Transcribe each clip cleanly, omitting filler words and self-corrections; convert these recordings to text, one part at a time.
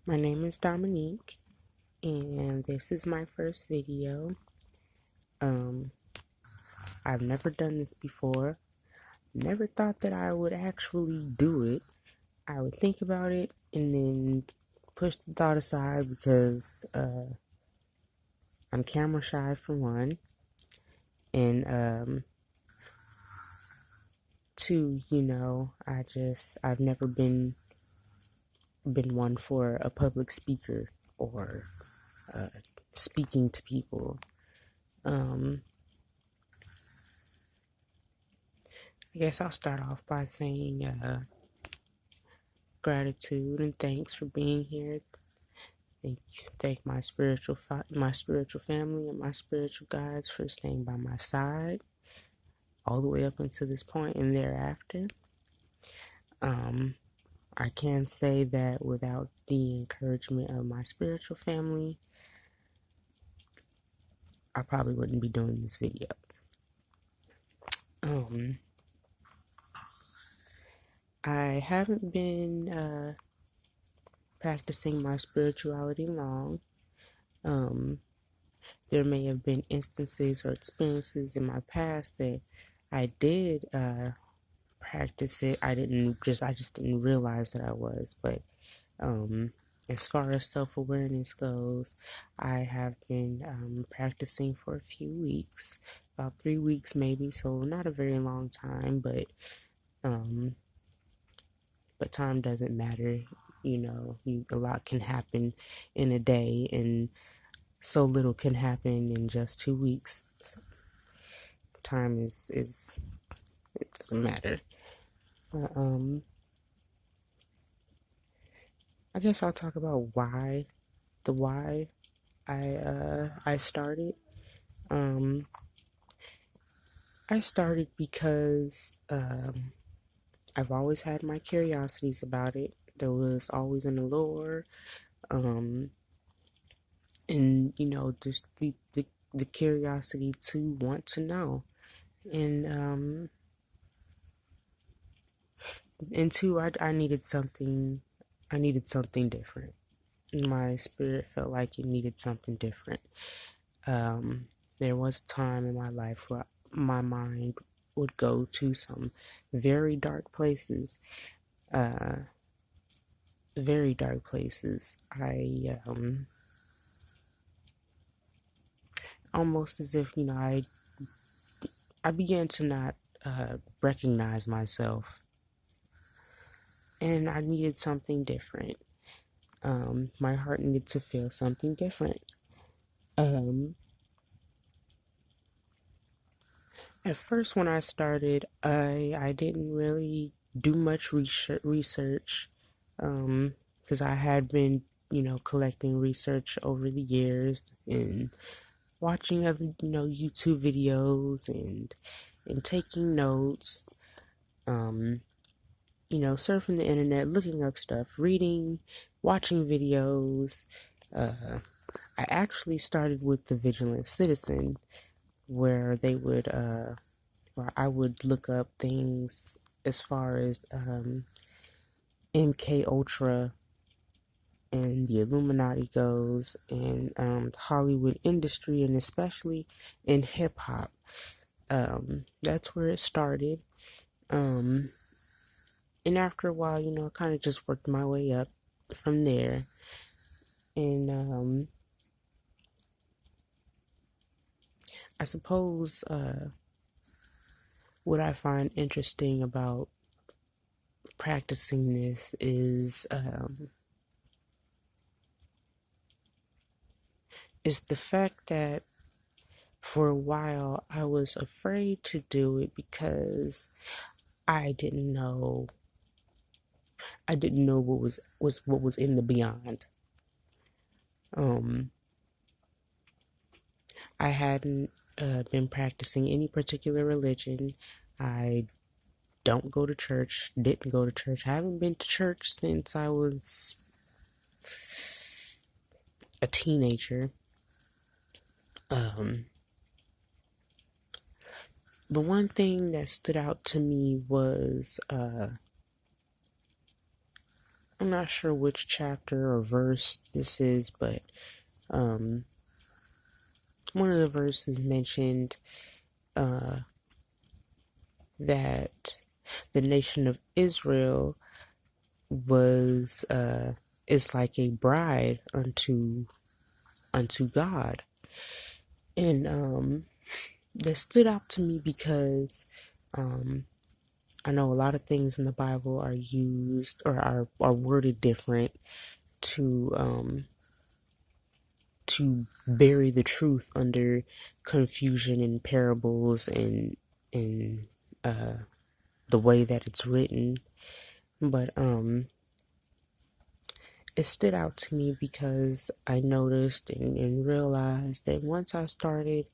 My name is Dominique, and this is my first video. Um, I've never done this before. Never thought that I would actually do it. I would think about it and then push the thought aside because I'm camera shy for one, and two, I've never been one for a public speaker or speaking to people. I guess I'll start off by saying gratitude and thanks for being here. Thank my spiritual family and my spiritual guides for staying by my side all the way up until this point and thereafter. I can say that without the encouragement of my spiritual family, I probably wouldn't be doing this video. I haven't been practicing my spirituality long. There may have been instances or experiences in my past that I did practice it. I just didn't realize that I was. But as far as self-awareness goes, I have been practicing for a few weeks, about 3 weeks maybe. So not a very long time, but time doesn't matter. A lot can happen in a day, and so little can happen in just 2 weeks. So time is it doesn't matter. I guess I'll talk about why I started. I started because I've always had my curiosities about it. There was always an allure, and just the curiosity to want to know, and two, I needed something. I needed something different. My spirit felt like it needed something different. There was a time in my life where my mind would go to some very dark places. Very dark places. I almost as if I began to not recognize myself, and I needed something different. My heart needed to feel something different. At first, when I started, I didn't really do much research, because I had been, collecting research over the years and watching other, YouTube videos and taking notes, surfing the internet, looking up stuff, reading, watching videos. I actually started with the Vigilant Citizen, where where I would look up things as far as MK Ultra and the Illuminati goes, and the Hollywood industry, and especially in hip hop. That's where it started. And after a while, I kind of just worked my way up from there. And I suppose what I find interesting about practicing this is the fact that for a while I was afraid to do it because I didn't know what was in the beyond. I hadn't been practicing any particular religion. I don't go to church, didn't go to church. I haven't been to church since I was a teenager. The one thing that stood out to me was I'm not sure which chapter or verse this is, but one of the verses mentioned that the nation of Israel was is like a bride unto God. And that stood out to me because I know a lot of things in the Bible are used or are worded different to bury the truth under confusion and parables and the way that it's written. But it stood out to me because I noticed and realized that once I started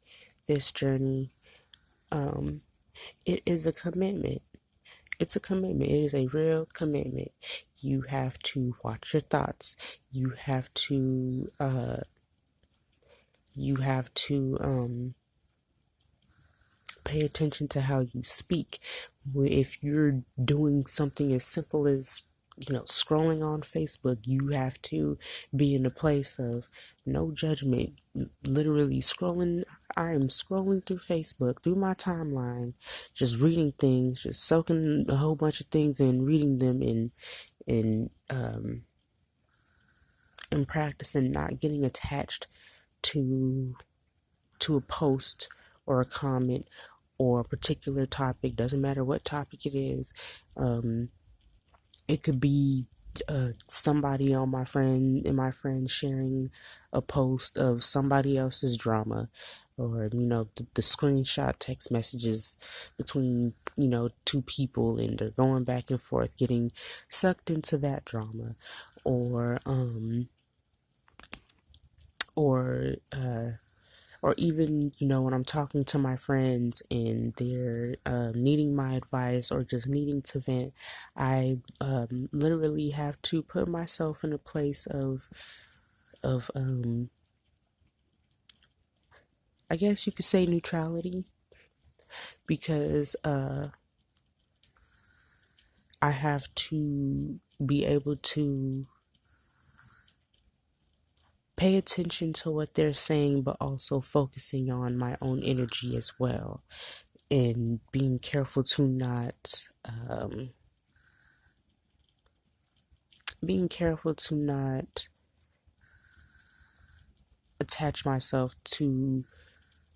this journey, it is a commitment. It's a commitment. It is a real commitment. You have to watch your thoughts. You have to pay attention to how you speak. If you're doing something as simple as scrolling on Facebook, you have to be in a place of no judgment. Literally scrolling. I am scrolling through Facebook, through my timeline, just reading things, just soaking a whole bunch of things in, reading them and practicing not getting attached to a post or a comment or a particular topic. Doesn't matter what topic it is. It could be somebody on my friend sharing a post of somebody else's drama, or the screenshot text messages between two people, and they're going back and forth, getting sucked into that drama, or or uh, or even when I'm talking to my friends and they're needing my advice or just needing to vent. I literally have to put myself in a place of I guess you could say neutrality, because I have to be able to pay attention to what they're saying, but also focusing on my own energy as well, and being careful to not attach myself to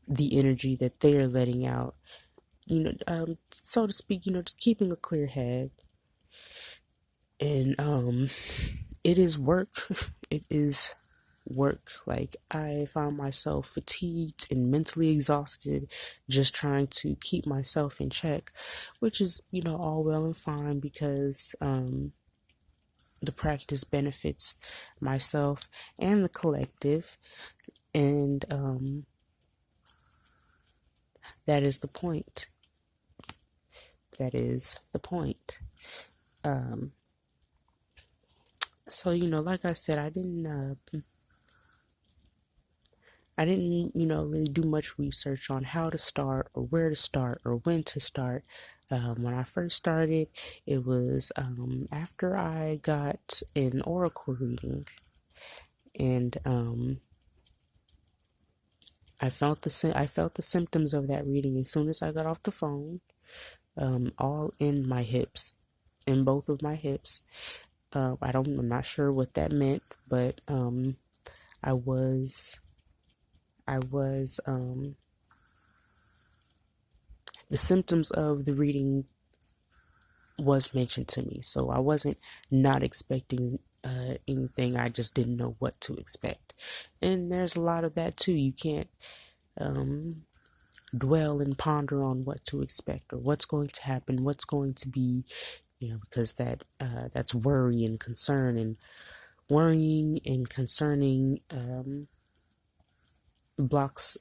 the energy that they are letting out, so to speak, just keeping a clear head. And it is work. It is work. Like, I found myself fatigued and mentally exhausted just trying to keep myself in check, which is all well and fine, because the practice benefits myself and the collective, and that is the point. That is the point. So like I said, I didn't really do much research on how to start or where to start or when to start. When I first started, it was after I got an oracle reading, and I felt the symptoms of that reading as soon as I got off the phone. All in my hips, in both of my hips. I'm not sure what that meant, but I was the symptoms of the reading was mentioned to me, so I wasn't not expecting anything. I just didn't know what to expect, and there's a lot of that too. You can't dwell and ponder on what to expect or what's going to happen, what's going to be, because that's worry and concern, and worrying and concerning blocks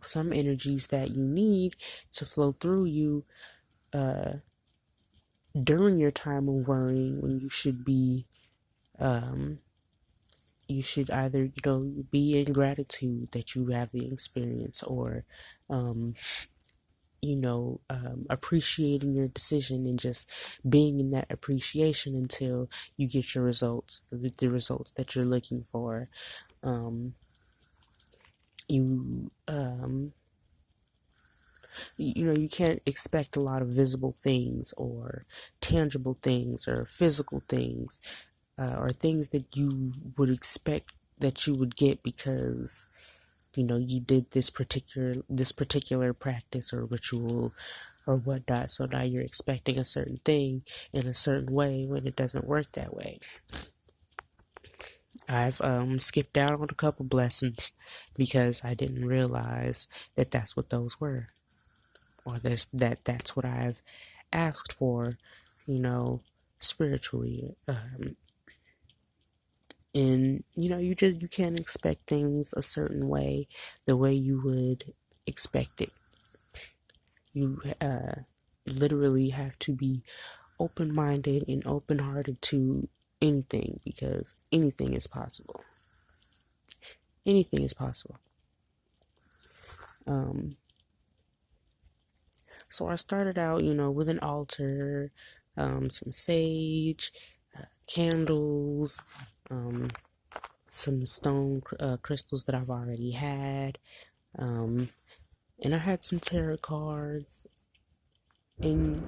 some energies that you need to flow through you during your time of worrying, when you should either be in gratitude that you have the experience, or appreciating your decision and just being in that appreciation until you get your results, the results that you're looking for. Um, you you can't expect a lot of visible things or tangible things or physical things, or things that you would expect that you would get because you did this particular practice or ritual or whatnot. So now you're expecting a certain thing in a certain way when it doesn't work that way. I've skipped out on a couple blessings because I didn't realize that that's what those were, or that's what I've asked for, spiritually. And you can't expect things a certain way, the way you would expect it. You literally have to be open-minded and open-hearted to anything, because anything is possible. Anything is possible. So I started out, with an altar, some sage, candles, some stone crystals that I've already had, and I had some tarot cards, and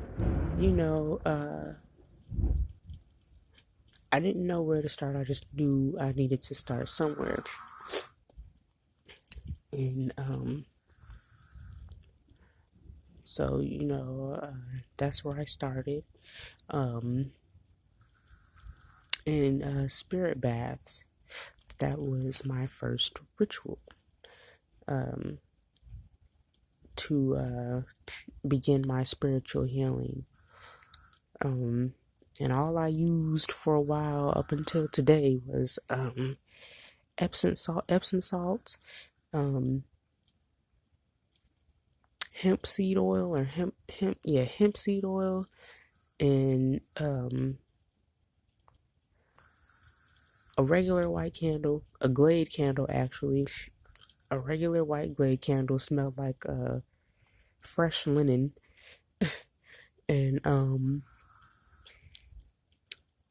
I didn't know where to start. I just knew I needed to start somewhere, and so that's where I started. And spirit baths. That was my first ritual to begin my spiritual healing. And all I used for a while up until today was Epsom salts, hemp seed oil, or hemp seed oil, and a regular white candle, a Glade candle actually. A regular white Glade candle smelled like fresh linen, and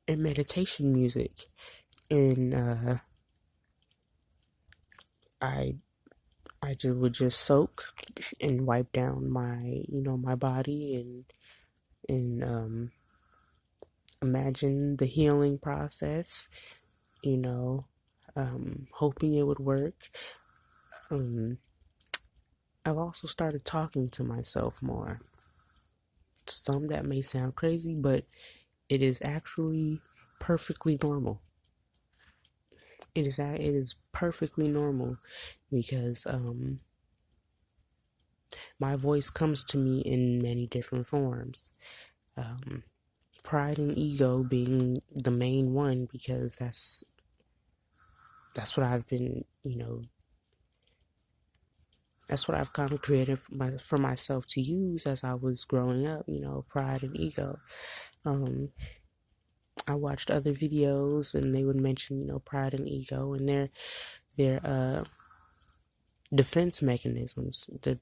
meditation music. And I would just soak and wipe down my body, and imagine the healing process, hoping it would work. I've also started talking to myself more. Some that may sound crazy, but it is actually perfectly normal. It is perfectly normal, because my voice comes to me in many different forms. Pride and ego being the main one, because that's what I've been, that's what I've kind of created for myself to use as I was growing up. Pride and ego. I watched other videos and they would mention, pride and ego, and their defense mechanisms. They're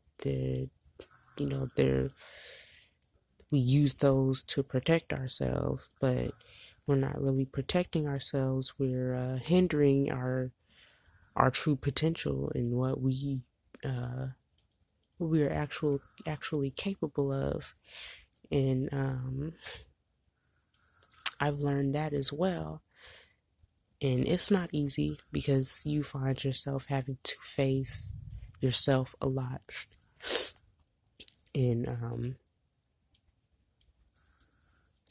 we use those to protect ourselves, but we're not really protecting ourselves. We're hindering our true potential and what we're actually capable of. And I've learned that as well. And it's not easy, because you find yourself having to face yourself a lot.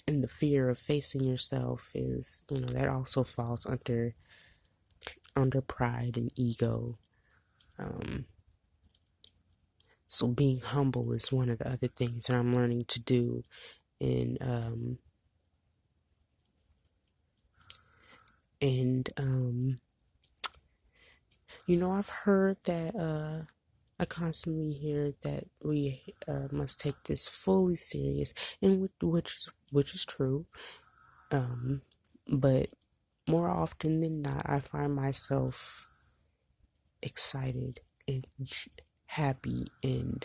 And the fear of facing yourself is, that also falls under pride and ego. So being humble is one of the other things that I'm learning to do. And I've heard that I constantly hear that we must take this fully serious, and which is true. But more often than not, I find myself excited and happy and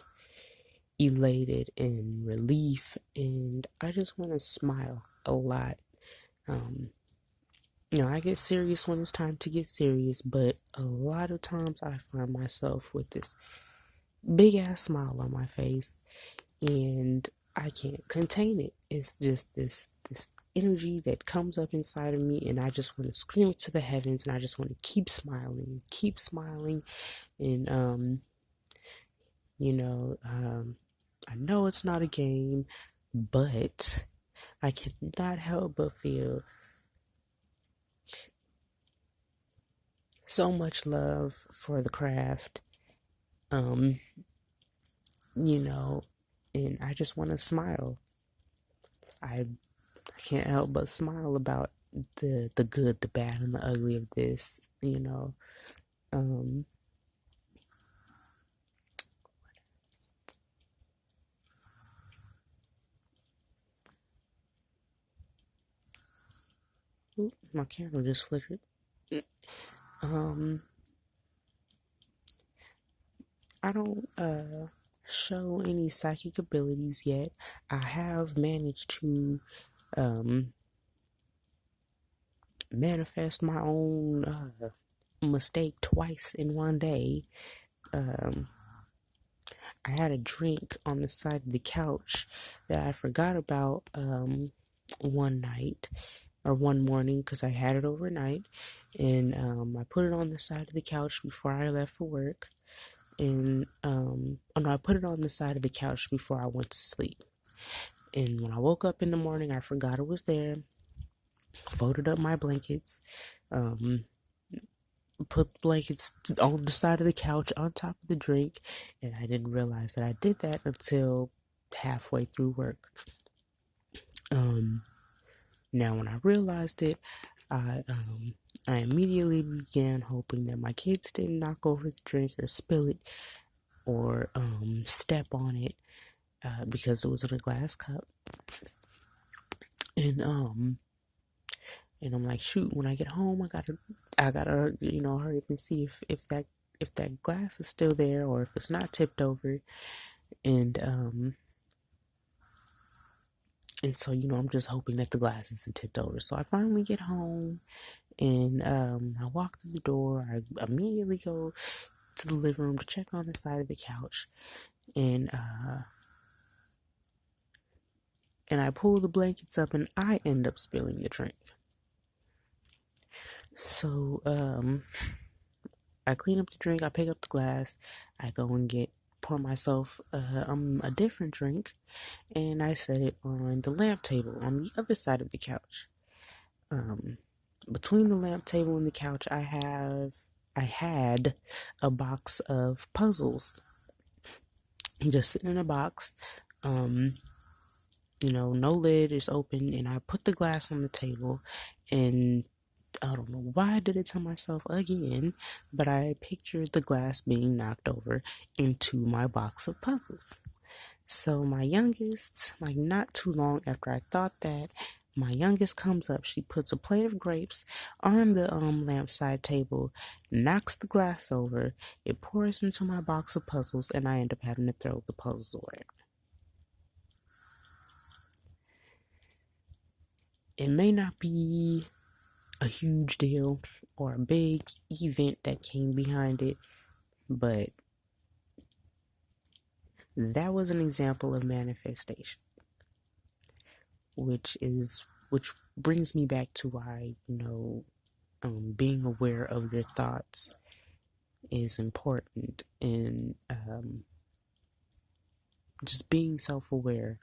elated and relief, and I just want to smile a lot. I get serious when it's time to get serious, but a lot of times I find myself with this big ass smile on my face, and I can't contain it. It's just this energy that comes up inside of me, and I just want to scream it to the heavens, and I just want to keep smiling, and I know it's not a game, but I cannot help but feel so much love for the craft. Um, you know, and I just want to smile. I can't help but smile about the good, the bad, and the ugly of this. Um, my camera just flickered. Um, I don't show any psychic abilities yet. I have managed to um manifest my own mistake twice in one day. Um, I had a drink on the side of the couch that I forgot about one night or one morning because I had it overnight, and I put it on the side of the couch before I left for work. And oh no, I put it on the side of the couch before I went to sleep. And when I woke up in the morning, I forgot it was there. Folded up my blankets, um, put blankets on the side of the couch on top of the drink, and I didn't realize that I did that until halfway through work. Now when I realized it, I um I immediately began hoping that my kids didn't knock over the drink or spill it or step on it because it was in a glass cup. And I'm like, shoot, when I get home, I gotta hurry up and see if that glass is still there or if it's not tipped over. And so I'm just hoping that the glass isn't tipped over. So I finally get home, and I walk through the door. I immediately go to the living room to check on the side of the couch, and I pull the blankets up, and I end up spilling the drink. So I clean up the drink. I pick up the glass. I go and pour myself a different drink, and I set it on the lamp table on the other side of the couch. Between the lamp table and the couch, I had a box of puzzles just sitting in a box. No lid is open, and I put the glass on the table, and I don't know why I did it to myself again, but I pictured the glass being knocked over into my box of puzzles. So my youngest, like not too long after I thought that, my youngest comes up. She puts a plate of grapes on the lampside table, knocks the glass over. It pours into my box of puzzles, and I end up having to throw the puzzles away. It may not be a huge deal or a big event that came behind it, but that was an example of manifestation, which brings me back to why being aware of your thoughts is important, and just being self-aware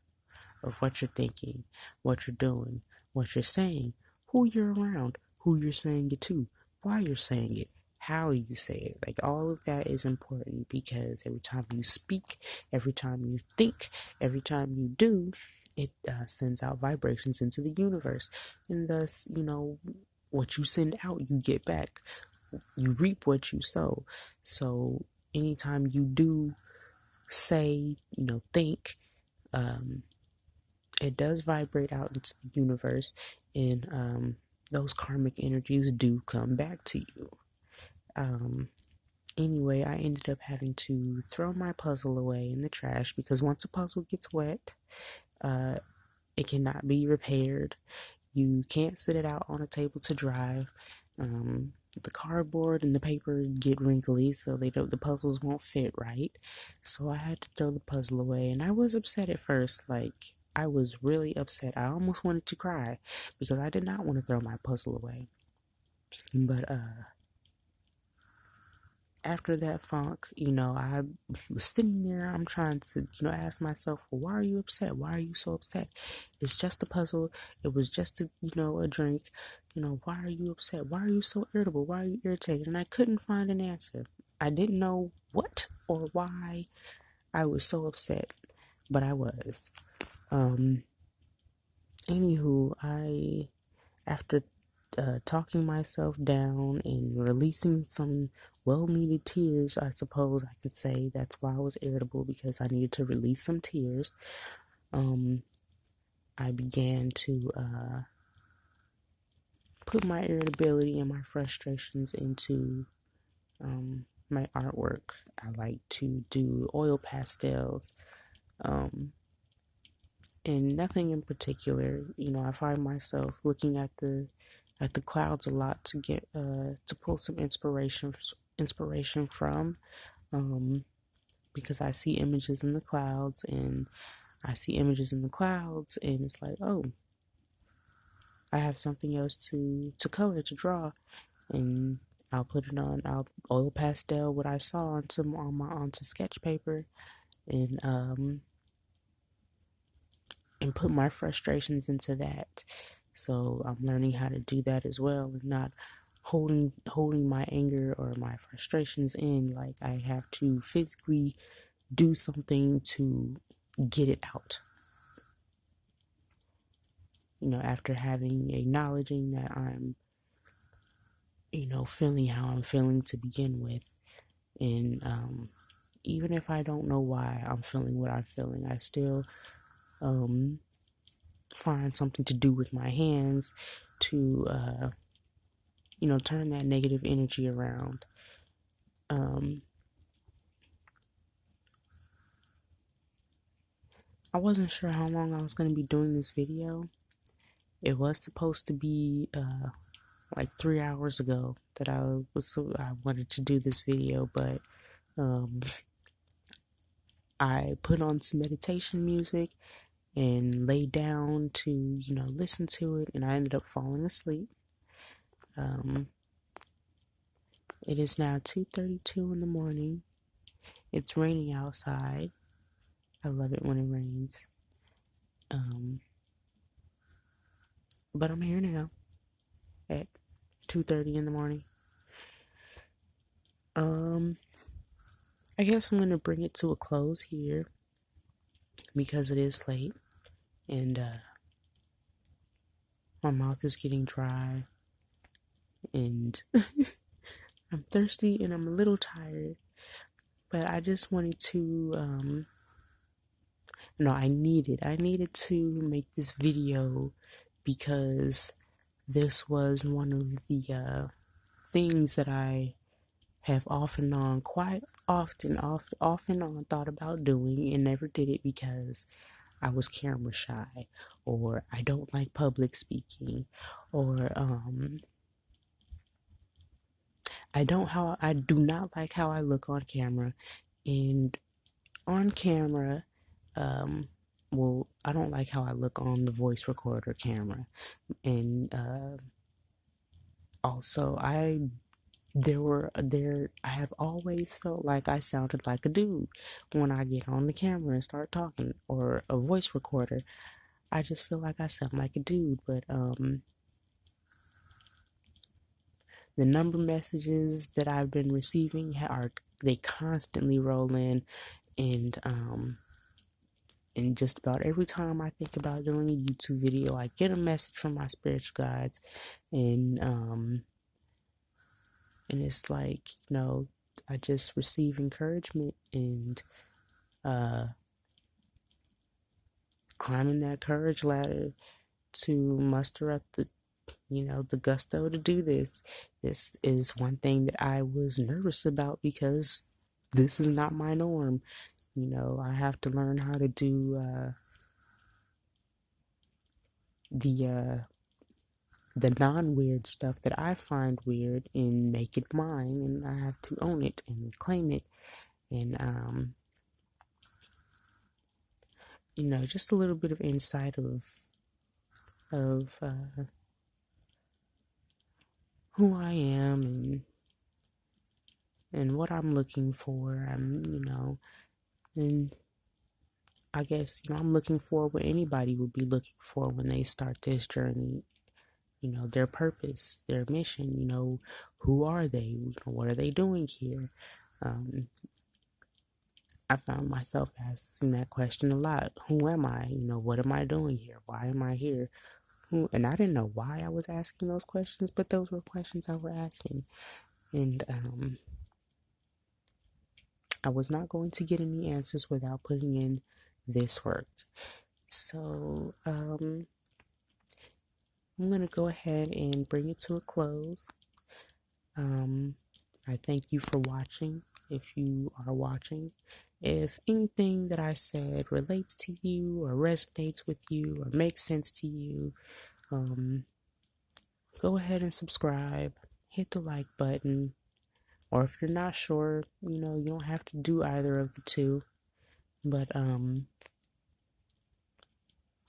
of what you're thinking, what you're doing, what you're saying, who you're around, who you're saying it to, why you're saying it, how you say it. Like, all of that is important, because every time you speak, every time you think, every time you do, it sends out vibrations into the universe. And thus, what you send out, you get back. You reap what you sow. So anytime you do say, think, it does vibrate out into the universe, and those karmic energies do come back to you. Anyway, I ended up having to throw my puzzle away in the trash because once a puzzle gets wet, uh, it cannot be repaired. You can't sit it out on a table to dry. The cardboard and the paper get wrinkly, so the puzzles won't fit right. So I had to throw the puzzle away, and I was upset at first. Like, I was really upset. I almost wanted to cry because I did not want to throw my puzzle away. But after that funk, I was sitting there. I'm trying to, ask myself, well, why are you upset? Why are you so upset? It's just a puzzle. It was just a drink. Why are you upset? Why are you so irritable? Why are you irritated? And I couldn't find an answer. I didn't know what or why I was so upset, but I was. Anywho, after talking myself down and releasing some well-needed tears, I suppose I could say. That's why I was irritable, because I needed to release some tears. I began to put my irritability and my frustrations into my artwork. I like to do oil pastels, and nothing in particular. I find myself looking at the clouds a lot to get to pull some inspiration from, because I see images in the clouds, and it's like, oh, I have something else to color, to draw, and I'll put it on. I'll oil pastel what I saw onto sketch paper, and put my frustrations into that. So I'm learning how to do that as well, and not holding my anger or my frustrations in. Like, I have to physically do something to get it out. After acknowledging that I'm, feeling how I'm feeling to begin with. And even if I don't know why I'm feeling what I'm feeling, I still find something to do with my hands to, turn that negative energy around. I wasn't sure how long I was going to be doing this video. It was supposed to be like 3 hours ago that I wanted to do this video, but I put on some meditation music and lay down to, listen to it, and I ended up falling asleep. It is now 2:32 in the morning. It's raining outside. I love it when it rains. But I'm here now at 2:30 in the morning. I guess I'm going to bring it to a close here because it is late, and my mouth is getting dry, and I'm thirsty, and I'm a little tired. But I just wanted to, I needed to make this video because this was one of the things that I have off and on thought about doing, and never did it because I was camera shy, or I don't like public speaking, or I do not like how I look on camera. And on camera, I don't like how I look on the voice recorder camera. And also, I have always felt like I sounded like a dude when I get on the camera and start talking, or a voice recorder. I just feel like I sound like a dude. But the number messages that I've been receiving they constantly roll in, and just about every time I think about doing a YouTube video, I get a message from my spiritual guides, and it's like, I just receive encouragement, and climbing that courage ladder to muster up the gusto to do this. This is one thing that I was nervous about because this is not my norm. I have to learn how to do the non-weird stuff that I find weird and make it mine, and I have to own it and claim it. And just a little bit of insight of who I am and what I'm looking for. And I guess, I'm looking for what anybody would be looking for when they start this journey. Their purpose, their mission, who are they? What are they doing here? I found myself asking that question a lot. Who am I? What am I doing here? Why am I here? And I didn't know why I was asking those questions, but those were questions I was asking. And I was not going to get any answers without putting in this work. So I'm going to go ahead and bring it to a close. I thank you for watching, if you are watching. If anything that I said relates to you or resonates with you or makes sense to you, go ahead and subscribe, hit the like button, or if you're not sure, you don't have to do either of the two, but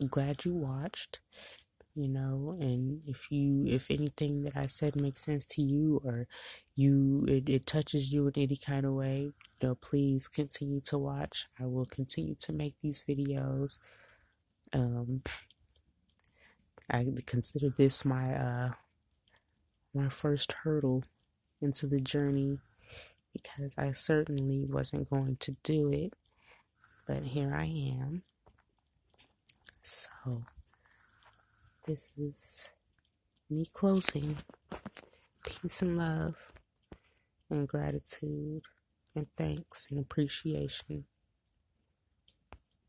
glad you watched. And if anything that I said makes sense to you, or it touches you in any kind of way, please continue to watch. I will continue to make these videos. I consider this my first hurdle into the journey, because I certainly wasn't going to do it, but here I am. So this is me closing. Peace and love and gratitude and thanks and appreciation.